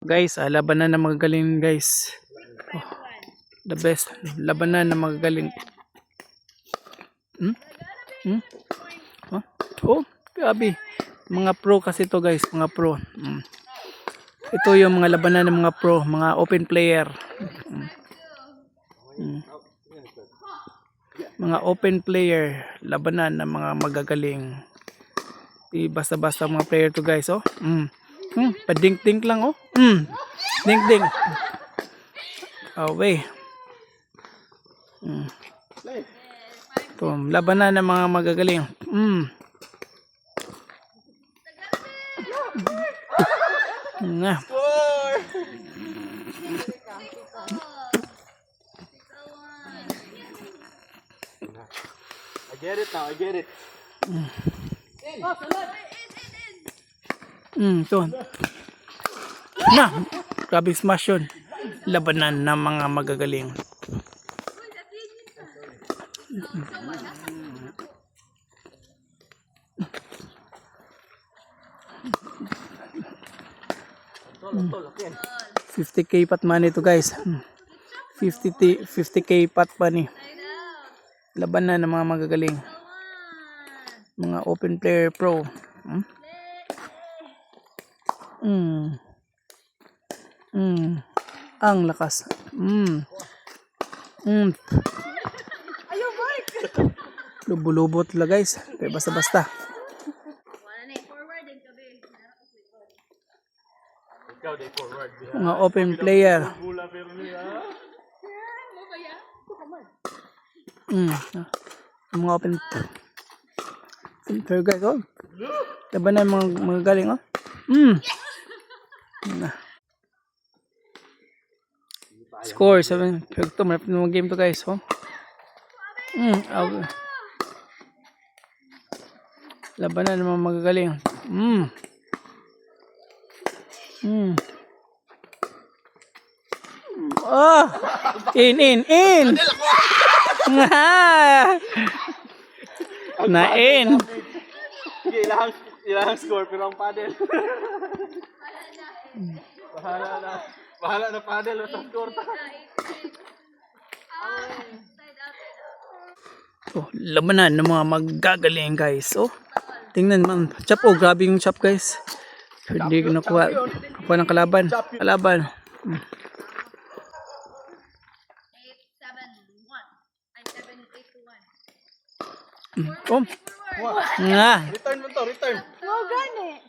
Guys, labanan na magagaling guys. Oh, the best. Labanan na magagaling. Oh, oh, grabe. Mga pro kasi to guys, mga pro. Ito yung mga labanan ng mga pro, mga open player. Mga open player, labanan ng mga magagaling. Di basta-basta mga player to guys, oh. Padink-dink lang, oh. Dink-dink. Away. Ito, labanan ng mga magagaling. Nga. I get it now, I get it. Ito. Na, grabe smash yun. Labanan ng mga magagaling. $50K pat money to guys. 50K pat money. Labanan ng mga magagaling. Mga open player pro. Ang lakas. Ayaw, Mark! Lubo-lubo talaga guys. Kaya basta-basta. Mga open player. Mga open player guys. Oh. Labanan ng mga magagaling. Oh. Score 7. Ito, malapit na game to guys. Oh. Labanan ng mga magagaling. Oh! In! Na-in! Sige, ilang score pero ang paddle. Bahala na paddle sa score. Oh, labanan ng mga magagaling guys. Oh, tingnan man. Chop, oh, grabe yung chop guys. Hindi ko nakuha ng kalaban. Kalaban. 8-7-1. Oh. Nga. Return mo to, return. No, gani.